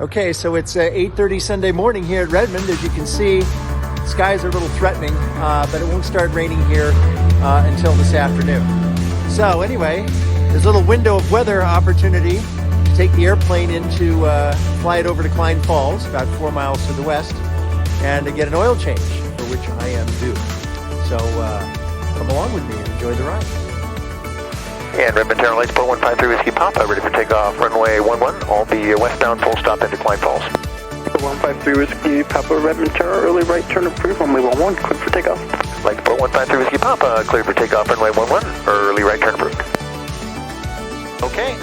Okay, so it's 8:30 Sunday morning here at Redmond. As you can see, skies are a little threatening, but it won't start raining here until this afternoon. So anyway, there's a little window of weather opportunity to take the airplane into, fly it over to Cline Falls, about 4 miles to the west, and to get an oil change, for which I am due. So come along with me and enjoy the ride. And Redmond Tower Lights, 4153 Whiskey Papa, ready for takeoff, runway 11, all be westbound, full stop into Cline Falls. 4153 Whiskey Papa, Redmond Tower, early right turn approved, runway 11, clear for takeoff. Lights 4153 Whiskey Papa, clear for takeoff, runway 11, early right turn approved. Okay.